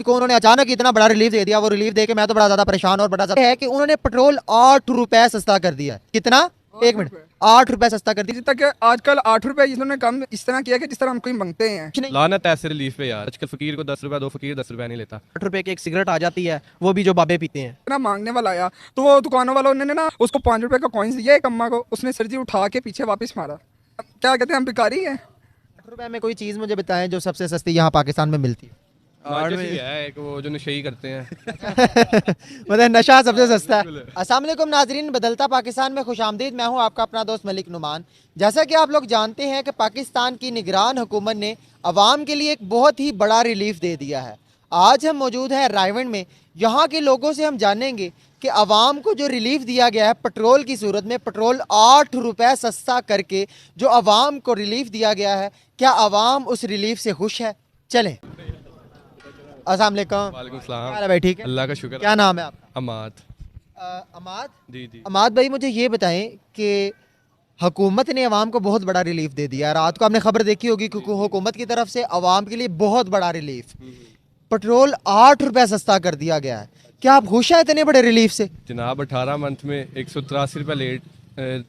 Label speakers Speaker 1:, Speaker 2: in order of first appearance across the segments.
Speaker 1: को उन्होंने अचानक इतना बड़ा रिलीफ दे दिया, वो रिलीफ दे के मैं तो बड़ा ज्यादा परेशान और बड़ा ज्यादा है कि उन्होंने पेट्रोल 8 रुपए सस्ता कर दिया है। कितना? एक मिनट, 8 रुपए सस्ता कर दिया।
Speaker 2: जिस तक आजकल 8 रुपए इन्होंने कम इस तरह किया कि जिस तरह हम कोई मांगते हैं।
Speaker 1: कुछ नहीं,
Speaker 3: लानत है ऐसे रिलीफ पे यार। आजकल फकीर को 10 रुपए दो, फकीर 10 रुपए नहीं लेता।
Speaker 4: 8 रुपए की एक सिगरेट आ जाती है, वो भी जो बाबे पीते हैं।
Speaker 2: इतना मांगने वाला आया तो वो दुकानों वालों ने ना उसको 5 रुपए का कॉइन्स दिया एक अम्मा को, उसने सरजी उठा के पीछे वापस मारा। क्या कहते हैं, हम भिखारी हैं।
Speaker 1: 8 रुपए में कोई चीज मुझे बताएं जो सबसे सस्ती यहाँ पाकिस्तान में मिलती है।
Speaker 3: माचिस ही है एक, वो जो नशे ही करते हैं।
Speaker 1: मतलब नशा सबसे सस्ता है। अस्सलाम वालेकुम नाजरीन, बदलता पाकिस्तान में खुशामदीद। मैं हूं आपका अपना दोस्त मलिक नुमान। जैसा कि आप लोग जानते हैं कि पाकिस्तान की निगरान हुकूमत ने अवाम के लिए एक बहुत ही बड़ा रिलीफ दे दिया है। आज हम मौजूद हैं रायवंड में। यहाँ के लोगों से हम जानेंगे कि अवाम को जो रिलीफ दिया गया है पेट्रोल की सूरत में, पेट्रोल 8 रुपए सस्ता करके जो अवाम को रिलीफ दिया गया है, क्या अवाम उस रिलीफ से खुश है? चलें। अस्सलाम वालेकुम।
Speaker 3: वालेकुम
Speaker 1: क्या हाल है
Speaker 3: सलाम।
Speaker 1: भाई? ठीक है,
Speaker 3: अल्लाह का शुक्र।
Speaker 1: क्या नाम है आपका?
Speaker 3: अमाद।
Speaker 1: अमाद।
Speaker 3: जी जी।
Speaker 1: अमाद भाई, मुझे ये बताएं कि हुकूमत ने अवाम को बहुत बड़ा रिलीफ दे दिया। रात को आपने खबर देखी होगी कि हुकूमत की तरफ से अवाम के लिए बहुत बड़ा रिलीफ, पेट्रोल 8 रुपए सस्ता कर दिया गया है। क्या आप खुश हैं इतने बड़े रिलीफ से?
Speaker 3: जनाब 18 मंथ में 183 रुपये लेट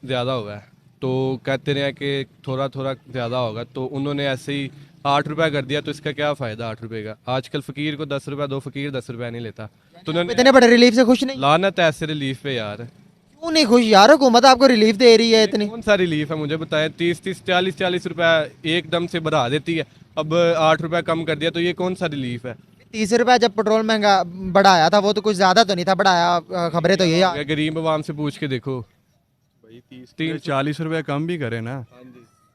Speaker 3: ज़्यादा हुआ है, तो कहते रहे कि थोड़ा थोड़ा ज़्यादा होगा, तो उन्होंने ऐसे ही 8 रुपये कर दिया। तो इसका क्या फ़ायदा 8 रुपये का? आजकल फ़कीर को 10 रुपये दो, फकीर 10 रुपये नहीं लेता। तो उन्होंने
Speaker 1: इतने बड़े रिलीफ से खुश नहीं?
Speaker 3: लानत है ऐसे रिलीफ पे यार।
Speaker 1: क्यों नहीं खुश यार? हुकूमत आपको रिलीफ दे रही है इतनी।
Speaker 3: कौन सा रिलीफ है मुझे बताएं? 30-30, 40-40 रुपये एकदम से बढ़ा देती है, अब 8 रुपये कम कर दिया, तो ये कौन सा रिलीफ है?
Speaker 1: 30 रुपए जब पेट्रोल महंगा बढ़ाया था वो तो कुछ ज्यादा तो नहीं था बढ़ाया, खबरें तो यही
Speaker 3: अगर गरीब आवाम से पूछ के देखो।
Speaker 5: 40 रुपए कम भी करें ना,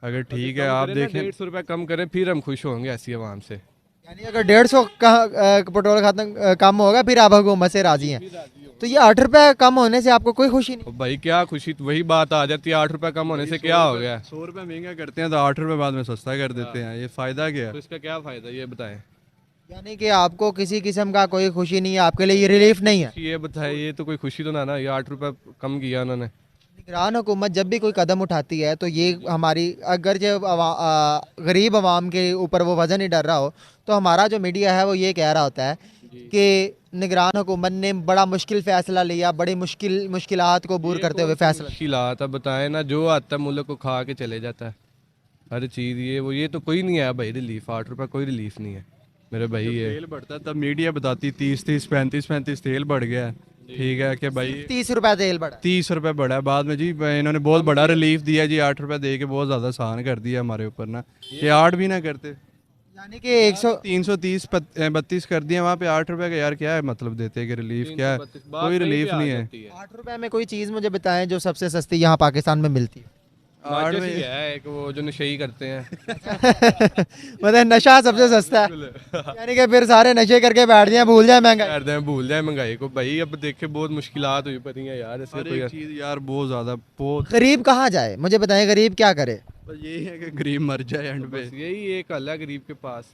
Speaker 5: अगर ठीक है आप देखें।
Speaker 3: 150 रुपये कम करें फिर हम खुश होंगे ऐसी आवाम से।
Speaker 1: यानी अगर 150 का पेट्रोल खत्म कम होगा फिर आप हुकूमत से राजी हैं। तो ये 8 रुपए कम होने से आपको कोई खुशी नहीं?
Speaker 3: तो भाई क्या खुशी, तो वही बात आ जाती है, 8 रुपये कम होने से क्या हो गया?
Speaker 5: 100 रुपए महंगा करते हैं तो 8 रुपए बाद में सस्ता कर देते हैं, ये फायदा क्या
Speaker 3: तो
Speaker 5: है?
Speaker 3: इसका क्या फ़ायदा ये बताएं।
Speaker 1: यानी कि आपको किसी किस्म का कोई खुशी नहीं है, आपके लिए ये रिलीफ नहीं है।
Speaker 3: ये बताएं, ये तो कोई खुशी तो ना ये 8 रुपये कम किया उन्होंने।
Speaker 1: निगरान हुकूमत जब भी कोई कदम उठाती है तो ये हमारी, अगर जो गरीब आवाम के ऊपर वो वजन ही डर रहा हो, तो हमारा जो मीडिया है वो ये कह रहा होता है कि निगरान हुकूमत ने बड़ा मुश्किल फ़ैसला लिया, बड़ी मुश्किलात को दूर करते हुए फैसला।
Speaker 3: मुश्किलात है बताएं ना, जो आता है मुल्क को खा के चले जाता है हर चीज़। ये तो कोई नहीं है भाई रिलीफ, 8 रुपये कोई रिलीफ नहीं है मेरे भाई। ये
Speaker 5: तेल बढ़ता तब मीडिया बताती 30-30, 35-35 तेल बढ़ गया है। ठीक है कि भाई
Speaker 1: 30 रुपए तेल बढ़ा।
Speaker 5: 30 रुपए बढ़ा है, बाद में जी इन्होंने बहुत बड़ा रिलीफ दिया जी, 8 रुपए दे के बहुत ज़्यादा आसान कर दिया हमारे ऊपर ना। ये 8 भी ना करते,
Speaker 1: यानी कि 100
Speaker 5: 330 32 कर दिए वहाँ पे 8 रुपए का, यार क्या है मतलब देते हैं कि रिलीफ क्या है? कोई रिलीफ नहीं है।
Speaker 1: 8 रुपए में कोई चीज़ मुझे बताएं जो सबसे सस्ती यहाँ पाकिस्तान में मिलती है।
Speaker 3: माचिस ही है एक, वो जो नशे ही करते हैं।
Speaker 1: मतलब नशा सबसे सस्ता है। यानी कि फिर सारे नशे करके बैठ जाए, भूल जाए महंगाई।
Speaker 3: कर दें भूल जाए महंगाई को भाई। अब देखे बहुत मुश्किलात हुई पड़ी हैं यार, ऐसे
Speaker 5: हर
Speaker 3: कोई
Speaker 5: एक चीज़ यार बहुत ज़्यादा बहुत।
Speaker 1: गरीब कहाँ जाए मुझे बताएं, गरीब क्या करे?
Speaker 5: बस यही है कि गरीब मर जाए एंड पे।
Speaker 3: बस यही एक हल है गरीब के पास।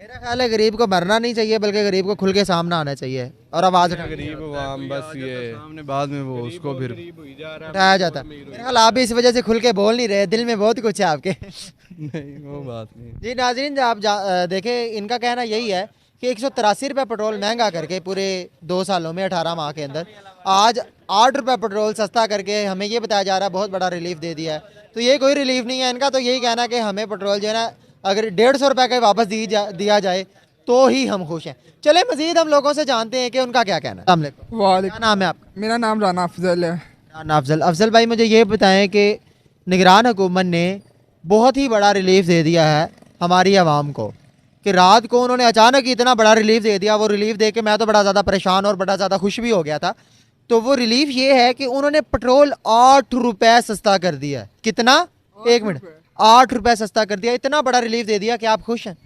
Speaker 1: मेरा ख्याल है गरीब को मरना नहीं चाहिए, बल्कि गरीब को खुल के सामने आना चाहिए और आवाज़
Speaker 3: गरीब आवाम बस ये
Speaker 5: सामने बाद में वो उसको फिर
Speaker 3: गरीब हुई जा रहा है।
Speaker 1: उठाया जाता है। मेरा ख्याल आप भी इस वजह से खुल के बोल नहीं रहे, दिल में बहुत कुछ है आपके।
Speaker 5: नहीं वो बात नहीं।
Speaker 1: जी नाज़रीन, आप देखें, इनका कहना यही है कि 183 रुपये पेट्रोल महंगा करके पूरे 2 सालों में 18 माह के अंदर आज 8 रुपये पेट्रोल सस्ता करके हमें ये बताया जा रहा है बहुत बड़ा रिलीफ दे दिया है। तो ये कोई रिलीफ नहीं है इनका। तो यही कहना है कि हमें पेट्रोल जो है ना, अगर 150 रुपये का वापस दिया जाए तो ही हम खुश हैं। चले मजीद हम लोगों से जानते हैं कि उनका क्या कहना है। अस्सलाम वालेकुम।
Speaker 2: वालेकुम।
Speaker 1: क्या नाम है आपका?
Speaker 2: मेरा नाम राना अफजल है।
Speaker 1: राना अफजल। अफजल भाई, मुझे ये बताएं कि निगरान हुकूमत ने बहुत ही बड़ा रिलीफ दे दिया है हमारी आवाम को, कि रात को उन्होंने अचानक ही इतना बड़ा रिलीफ दे दिया। वो रिलीफ दे के मैं तो बड़ा ज़्यादा परेशान और बड़ा ज़्यादा खुश भी हो गया था। तो वो रिलीफ ये है कि उन्होंने पेट्रोल 8 रुपए सस्ता कर दिया है। कितना? एक मिनट, 8 रुपए सस्ता कर दिया। इतना बड़ा रिलीफ दे दिया कि आप खुश हैं?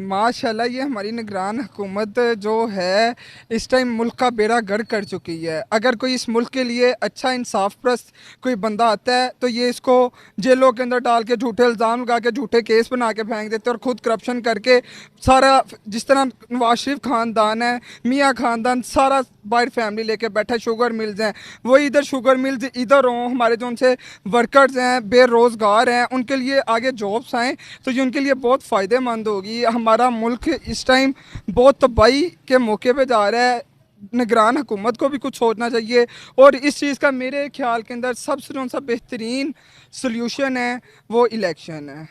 Speaker 2: माशाल्लाह, ये हमारी निगरान हुकूमत जो है इस टाइम मुल्क का बेड़ा गर्क कर चुकी है। अगर कोई इस मुल्क के लिए अच्छा इंसाफ परस्त कोई बंदा आता है तो ये इसको जेलों के अंदर डाल के झूठे इल्ज़ाम लगा के झूठे केस बना के फेंक देते हैं और ख़ुद करप्शन करके सारा, जिस तरह नवाज शरीफ ख़ानदान है, मियाँ ख़ानदान, सारा बाहर फैमिली लेके बैठा। शुगर मिल्स हैं, वही इधर शुगर मिल्स इधर हों, हमारे जो उनसे वर्कर्स हैं बेरोज़गार हैं, उनके लिए आगे जॉब्स आएँ तो ये उनके लिए बहुत फ़ायदेमंद होगी। हमारा मुल्क इस टाइम बहुत तबाही के मौके पे जा रहा है। निगरान हुकूमत को भी कुछ सोचना चाहिए और इस चीज़ का मेरे ख्याल के अंदर सबसे कौन सा बेहतरीन सोल्यूशन है वो इलेक्शन है।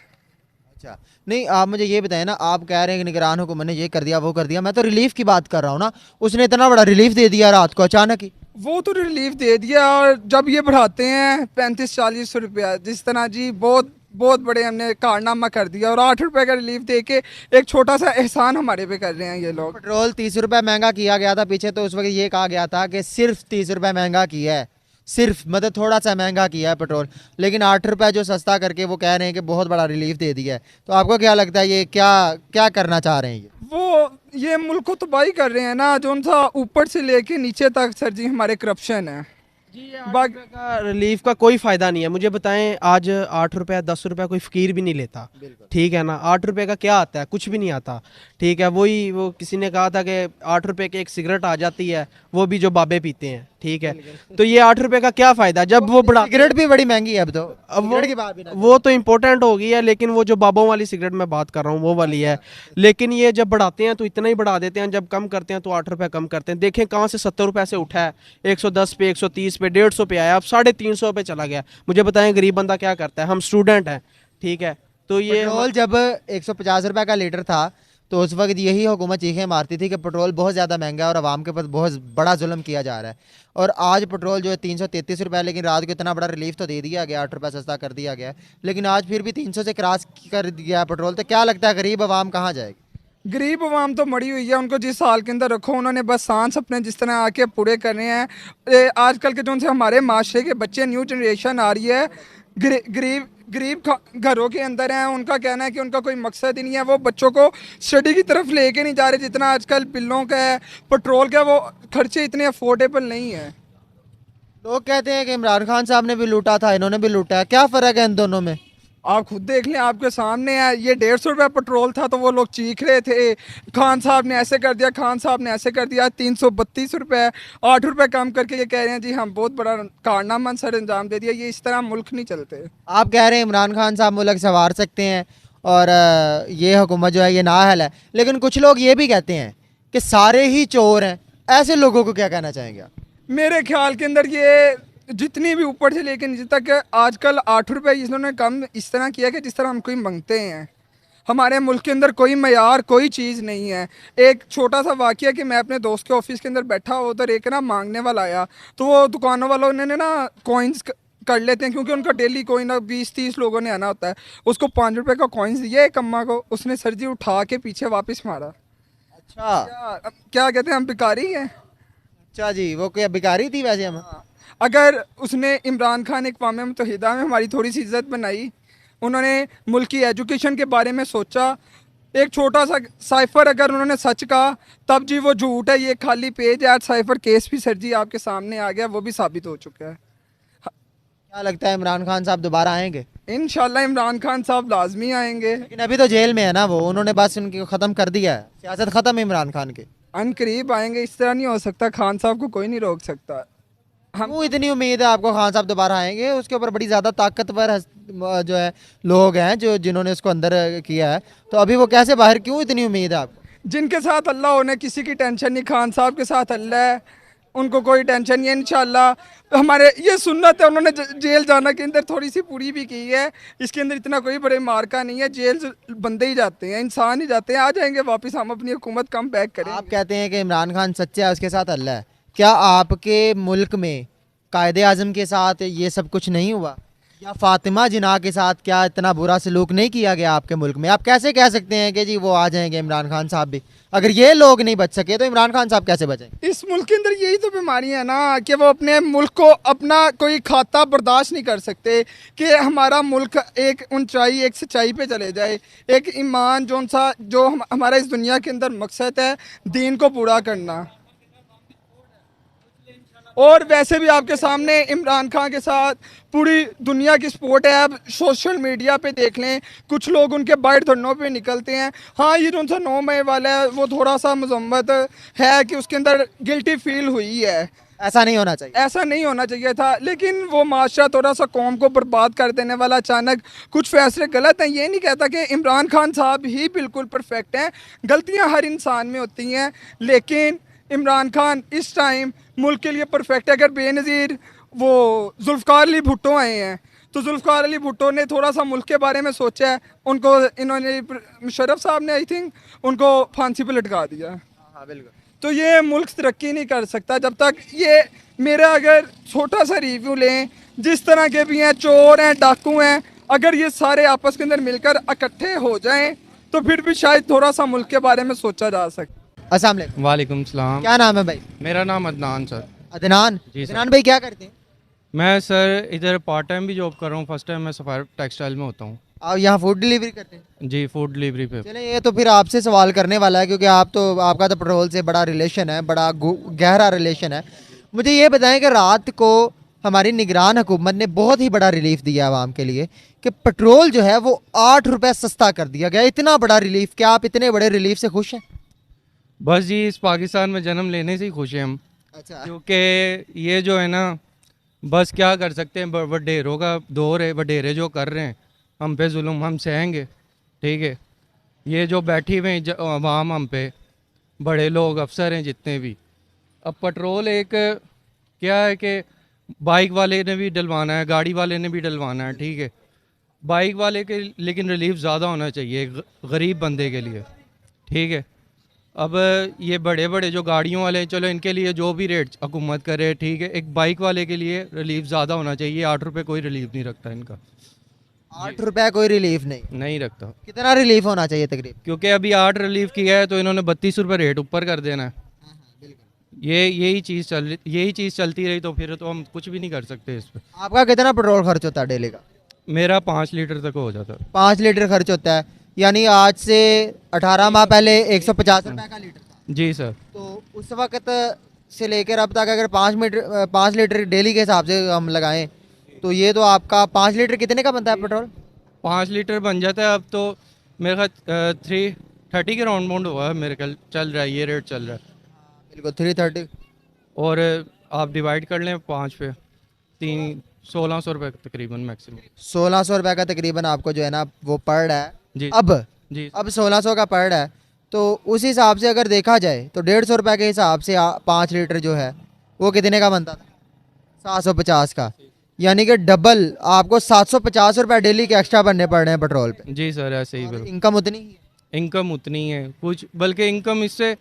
Speaker 1: अच्छा, नहीं आप मुझे ये बताएं ना, आप कह रहे हैं कि निगरान हुकूमत ने ये कर दिया वो कर दिया, मैं तो रिलीफ की बात कर रहा हूँ ना। उसने इतना बड़ा रिलीफ दे दिया रात को अचानक ही।
Speaker 2: वो तो रिलीफ दे दिया और जब ये बढ़ाते हैं 35-40 रुपया जिस तरह जी बहुत बहुत बड़े हमने कारनामा कर दिया और 8 रुपए का रिलीफ दे के एक छोटा सा एहसान हमारे पे कर रहे हैं ये लोग।
Speaker 1: पेट्रोल 30 रुपए महंगा किया गया था पीछे, तो उस वक्त ये कहा गया था कि सिर्फ 30 रुपए महंगा किया है, सिर्फ मतलब थोड़ा सा महंगा किया है पेट्रोल, लेकिन 8 रुपए जो सस्ता करके वो कह रहे हैं कि बहुत बड़ा रिलीफ दे दिया है। तो आपको क्या लगता है ये क्या क्या करना चाह रहे हैं ये?
Speaker 2: वो ये मुल्क को तबाही कर रहे हैं ना, जो सा ऊपर से लेके नीचे तक सर जी हमारे करप्शन है।
Speaker 4: बाकी का रिलीफ का कोई फ़ायदा नहीं है। मुझे बताएं, आज 8 रुपये 10 रुपये कोई फ़कीर भी नहीं लेता, ठीक है ना। 8 रुपये का क्या आता है? कुछ भी नहीं आता, ठीक है। वही वो किसी ने कहा था कि 8 रुपये की एक सिगरेट आ जाती है, वो भी जो बाबे पीते हैं, ठीक है। तो ये 8 रुपये का क्या फ़ायदा जब वो बड़ा
Speaker 1: सिगरेट भी बड़ी महंगी है अब तो।
Speaker 4: अब
Speaker 1: सिगरेट की बात भी ना
Speaker 4: वो तो इम्पोर्टेंट हो गई है, लेकिन वो जो बाबों वाली सिगरेट मैं बात कर रहा हूँ वो वाली है। लेकिन ये जब बढ़ाते हैं तो इतना ही बढ़ा देते हैं, जब कम करते हैं तो 8 रुपये कम करते हैं। देखें कहाँ से 70 रुपये से उठा है, 110 पे, 130 पे, 150 पे आया, अब 350 पे चला गया। मुझे बताएं गरीब बंदा क्या करता है? हम स्टूडेंट हैं, ठीक है। तो ये
Speaker 1: पेट्रोल जब 150 रुपए का लीटर था तो उस वक्त यही हुकूमत चीखें मारती थी कि पेट्रोल बहुत ज़्यादा महंगा है और आवाम के ऊपर बहुत बड़ा जुल्म किया जा रहा है। और आज पेट्रोल जो है 333 रुपये, लेकिन रात को इतना बड़ा रिलीफ तो दे दिया गया, 8 रुपये सस्ता कर दिया गया, लेकिन आज फिर भी 300 से क्रॉस कर दिया पेट्रोल। तो क्या लगता है गरीब आवाम कहाँ जाएगी?
Speaker 2: गरीब आवाम तो मरी हुई है, उनको जिस हाल के अंदर रखो उन्होंने बस सांस अपने जिस तरह आके पूरे करने हैं। आजकल के जो उनसे हमारे माशरे के बच्चे, न्यू जनरेशन आ रही है, गरीब गरीब घरों के अंदर हैं, उनका कहना है कि उनका कोई मकसद ही नहीं है। वो बच्चों को स्टडी की तरफ लेके नहीं जा रहे, जितना आजकल बिलों का है, पेट्रोल का, वो खर्चे इतने अफोर्डेबल नहीं है।
Speaker 1: लोग कहते हैं कि इमरान खान साहब ने भी लूटा था, इन्होंने भी लूटा है, क्या फ़र्क है इन दोनों में?
Speaker 2: आप खुद देख लें, आपके सामने है। ये 150 रुपये पेट्रोल था तो वो लोग चीख रहे थे, खान साहब ने ऐसे कर दिया, खान साहब ने ऐसे कर दिया। 332 रुपये, 8 रुपये कम करके ये कह रहे हैं जी हम बहुत बड़ा कारनामा सर अंजाम दे दिया। ये इस तरह मुल्क नहीं चलते।
Speaker 1: आप कह रहे हैं इमरान खान साहब मुल्क संवार सकते हैं और ये हुकूमत जो है ये नाअहल है, लेकिन कुछ लोग ये भी कहते हैं कि सारे ही चोर हैं। ऐसे लोगों को क्या कहना चाहेंगे आप?
Speaker 2: मेरे ख्याल के अंदर ये जितनी भी ऊपर से लेकर नीचे तक आजकल 8 रुपये इन्होंने कम इस तरह किया कि जिस तरह हम कोई मांगते हैं। हमारे मुल्क के अंदर कोई मयार कोई चीज़ नहीं है। एक छोटा सा वाक़या कि मैं अपने दोस्त के ऑफिस के अंदर बैठा, उधर एक ना मांगने वाला आया, तो वो दुकानों वालों ने ना कॉइन्स कर लेते हैं क्योंकि उनका डेली कोई ना 20-30 लोगों ने आना होता है। उसको 5 रुपये का कॉइन्स दिया एक अम्मा को, उसने सर जी उठा के पीछे वापस मारा।
Speaker 1: अच्छा
Speaker 2: क्या कहते हैं, हम भिखारी हैं।
Speaker 1: अच्छा जी, वो क्या भिखारी थी वैसे हम?
Speaker 2: अगर उसने इमरान खान एक अक़वाम मुत्तहिदा में हमारी थोड़ी सी इज़्ज़त बनाई, उन्होंने मुल्क की एजुकेशन के बारे में सोचा, एक छोटा सा साइफर अगर उन्होंने सच कहा तब जी वो झूठ है, ये खाली पेज है। आज साइफर केस भी सर जी आपके सामने आ गया, वो भी साबित हो चुका है।
Speaker 1: क्या लगता है इमरान खान साहब दोबारा आएंगे?
Speaker 2: इंशाल्लाह इमरान खान साहब लाजमी आएंगे।
Speaker 1: लेकिन अभी तो जेल में है ना वो, उन्होंने बस उनकी ख़त्म कर दिया है, सियासत ख़त्म है इमरान खान की।
Speaker 2: अनकरीब आएंगे, इस तरह नहीं हो सकता। खान साहब को कोई नहीं रोक सकता।
Speaker 1: वो इतनी उम्मीद है आपको खान साहब दोबारा आएंगे? उसके ऊपर बड़ी ज़्यादा ताकतवर जो है लोग हैं जो जिन्होंने उसको अंदर किया है, तो अभी वो कैसे बाहर, क्यों इतनी उम्मीद है आपको?
Speaker 2: जिनके साथ अल्लाह होने किसी की टेंशन नहीं, खान साहब के साथ अल्लाह है, उनको कोई टेंशन नहीं है। इंशाल्लाह हमारे ये सुन्नत है, उन्होंने जेल जाना के अंदर थोड़ी सी पूरी भी की है। इसके अंदर इतना कोई बड़े मार्का नहीं है, जेल बंदे ही जाते हैं, इंसान ही जाते हैं। आ जाएंगे वापस, हम अपनी हुकूमत कम बैक करें।
Speaker 1: आप कहते हैं कि इमरान खान सच्चा है, उसके साथ अल्लाह है। क्या आपके मुल्क में कायदे आज़म के साथ ये सब कुछ नहीं हुआ, या फातिमा जिन्ना के साथ क्या इतना बुरा सलूक नहीं किया गया आपके मुल्क में? आप कैसे कह सकते हैं कि जी वो आ जाएंगे इमरान खान साहब भी? अगर ये लोग नहीं बच सके तो इमरान खान साहब कैसे बचेंगे?
Speaker 2: इस मुल्क के अंदर यही तो बीमारी है ना कि वो अपने मुल्क को अपना कोई खाता बर्दाश्त नहीं कर सकते कि हमारा मुल्क एक ऊंचाई, एक सच्चाई पे चले जाए। एक ईमान जो हमारा इस दुनिया के अंदर मकसद है, दीन को पूरा करना। और वैसे भी आपके सामने इमरान खान के साथ पूरी दुनिया की सपोर्ट है। आप सोशल मीडिया पे देख लें, कुछ लोग उनके बाइट धरनों पे निकलते हैं। हाँ, ये जो 9 मई वाला है वो थोड़ा सा मजम्मत है कि उसके अंदर गिल्टी फील हुई है।
Speaker 1: ऐसा नहीं होना चाहिए।
Speaker 2: ऐसा नहीं होना चाहिए था, लेकिन वो माशरा थोड़ा सा कौम को बर्बाद कर देने वाला अचानक कुछ फैसले गलत हैं। ये नहीं कहता कि इमरान खान साहब ही बिल्कुल परफेक्ट हैं, गलतियां हर इंसान में होती हैं, लेकिन इमरान खान इस टाइम मुल्क के लिए परफेक्ट है। अगर बेनज़ीर वो जुल्फ़कार अली भुट्टो आए हैं तो जुल्फ़कार अली भुट्टो ने थोड़ा सा मुल्क के बारे में सोचा है, उनको इन्होंने मुशर्रफ साहब ने आई थिंक उनको फांसी पे लटका दिया।
Speaker 1: हाँ बिल्कुल।
Speaker 2: तो ये मुल्क तरक्की नहीं कर सकता जब तक ये, मेरा अगर छोटा सा रिव्यू लें, जिस तरह के भी हैं, चोर हैं, डाकू हैं, अगर ये सारे आपस के अंदर मिलकर इकट्ठे हो जाएं तो फिर भी शायद थोड़ा सा मुल्क के बारे में सोचा जा सकता।
Speaker 1: अस्सलाम वालेकुम।
Speaker 6: वालेकुम सलाम।
Speaker 1: क्या नाम है भाई?
Speaker 6: मेरा नाम अदनान सर।
Speaker 1: अदनान।
Speaker 6: जी सर।
Speaker 1: अदनान भाई क्या करते हैं?
Speaker 6: मैं सर इधर पार्ट टाइम भी जॉब कर रहा हूँ, फर्स्ट टाइम मैं सफायर टेक्सटाइल में होता हूँ।
Speaker 1: आप यहाँ फूड डिलीवरी करते हैं?
Speaker 6: जी, फूड डिलीवरी पे।
Speaker 1: चले, ये तो फिर आपसे सवाल करने वाला है क्योंकि आपका तो पेट्रोल से बड़ा रिलेशन है, बड़ा गहरा रिलेशन है। मुझे ये बताएं कि रात को हमारी निगरान हुकूमत ने बहुत ही बड़ा रिलीफ दिया आवाम के लिए कि पेट्रोल जो है वो 8 रुपये सस्ता कर दिया गया। इतना बड़ा रिलीफ, क्या आप इतने बड़े रिलीफ से खुश हैं?
Speaker 6: बस जी, इस पाकिस्तान में जन्म लेने से ही खुश हैं हम,
Speaker 1: अच्छा।
Speaker 6: क्योंकि ये जो है ना, बस क्या कर सकते हैं, वडेरों का दौर है, वडेरे जो कर रहे हैं हम पे जुल्म हम सहेंगे, ठीक है। ये जो बैठी हुए हैं अवाम हम पे, बड़े लोग अफसर हैं जितने भी, अब पेट्रोल एक क्या है कि बाइक वाले ने भी डलवाना है, गाड़ी वाले ने भी डलवाना है, ठीक है। बाइक वाले के लेकिन रिलीफ ज़्यादा होना चाहिए गरीब बंदे के लिए, ठीक है। अब ये बड़े बड़े जो गाड़ियों वाले हैं, चलो इनके लिए जो भी रेट हुकूमत करे, ठीक है। एक बाइक वाले के लिए रिलीफ ज़्यादा होना चाहिए। 8 रुपये कोई रिलीफ नहीं रखता इनका।
Speaker 1: 8 रुपये कोई रिलीफ नहीं
Speaker 6: रखता,
Speaker 1: कितना रिलीफ होना चाहिए तकरीबन?
Speaker 6: क्योंकि अभी 8 रिलीफ किया है तो इन्होंने 32 रुपये रेट ऊपर कर देना है। यही चीज़ चलती रही तो फिर तो हम कुछ भी नहीं कर सकते इस पर।
Speaker 1: आपका कितना पेट्रोल खर्च होता है डेली का?
Speaker 6: मेरा 5 लीटर तक हो जाता है।
Speaker 1: 5 लीटर खर्च होता है, यानी आज से 18 माह पहले 150 रुपये का लीटर था।
Speaker 6: जी सर।
Speaker 1: तो उस वक्त से लेकर अब तक अगर 5 लीटर डेली के हिसाब से हम लगाएं तो ये तो आपका 5 लीटर कितने का बनता है पेट्रोल?
Speaker 6: 5 लीटर बन जाता है अब तो मेरे ख्याल 330 के राउंड बाउंड हुआ है मेरे ख्याल, चल रहा है ये रेट चल रहा है।
Speaker 1: बिल्कुल 330।
Speaker 6: और आप डिवाइड कर लें 5 पे, 1600 रुपये तकरीबन मैक्सिमम।
Speaker 1: 1600 रुपये का तकरीबन आपको जो है ना वो पड़ रहा है
Speaker 6: जी
Speaker 1: अब।
Speaker 6: जी।
Speaker 1: अब 1600 का पड़ रहा है, तो उस हिसाब से अगर देखा जाए तो 150 रुपये के हिसाब से 5 लीटर जो है वो कितने का बनता था? 750 का, यानी कि डबल आपको 750 रुपये डेली के एक्स्ट्रा भरने पड़ रहे हैं पेट्रोल पे।
Speaker 6: जी सर, ऐसे ही बिल्कुल।
Speaker 1: इनकम उतनी ही है?
Speaker 6: इनकम उतनी है कुछ, बल्कि इनकम इससे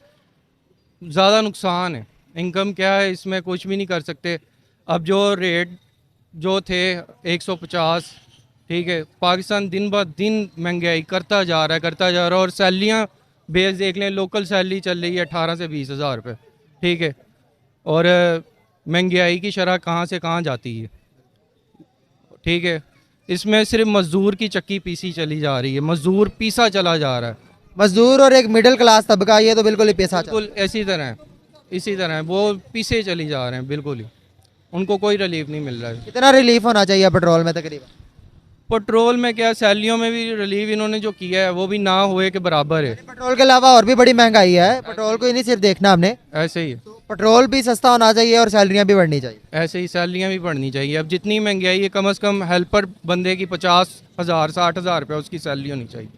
Speaker 6: ज़्यादा नुकसान है। इनकम क्या है, इसमें कुछ भी नहीं कर सकते। अब जो रेट जो थे 150, ठीक है, पाकिस्तान दिन ब दिन महंगाई करता जा रहा है और सैलरियाँ बेस देख लें, लोकल सैलरी चल रही है 18 से 20 हज़ार रुपये, ठीक है। और महंगाई की शरह कहाँ से कहाँ जाती है, ठीक है। इसमें सिर्फ मज़दूर की चक्की पीसी चली जा रही है, मज़दूर पीसा चला जा रहा है।
Speaker 1: मजदूर और एक मिडिल क्लास तबका ये तो बिल्कुल ही पैसा
Speaker 6: बिल्कुल इसी तरह है, वो पीछे चली जा रहे हैं बिल्कुल ही, उनको कोई रिलीफ नहीं मिल रहा है।
Speaker 1: कितना रिलीफ होना चाहिए पेट्रोल में तकरीबन?
Speaker 6: पेट्रोल में क्या, सैलरियों में भी रिलीफ इन्होंने जो किया है वो भी ना हुए के बराबर है।
Speaker 1: पेट्रोल के अलावा और भी बड़ी महंगाई है, पेट्रोल को ही नहीं सिर्फ देखना हमने,
Speaker 6: ऐसे ही है,
Speaker 1: पेट्रोल भी सस्ता होना चाहिए और सैलरियाँ भी बढ़नी चाहिए।
Speaker 6: ऐसे ही सैलरियाँ भी बढ़नी चाहिए। अब जितनी महंगाई है, कम से कम हेल्पर बंदे की 50,000 60,000 रुपये उसकी सैलरी होनी चाहिए।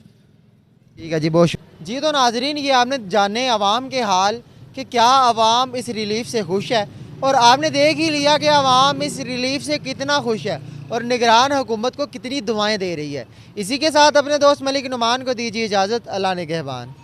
Speaker 1: ठीक है जी, बहुत जी। तो नाजरीन, ये आपने जाने अवाम के हाल कि क्या अवाम इस रिलीफ से खुश है, और आपने देख ही लिया कि अवाम इस रिलीफ से कितना खुश है और निगरान हुकूमत को कितनी दुआएं दे रही है। इसी के साथ अपने दोस्त मलिक नुमान को दीजिए इजाज़त। अल्लाह निगहबान।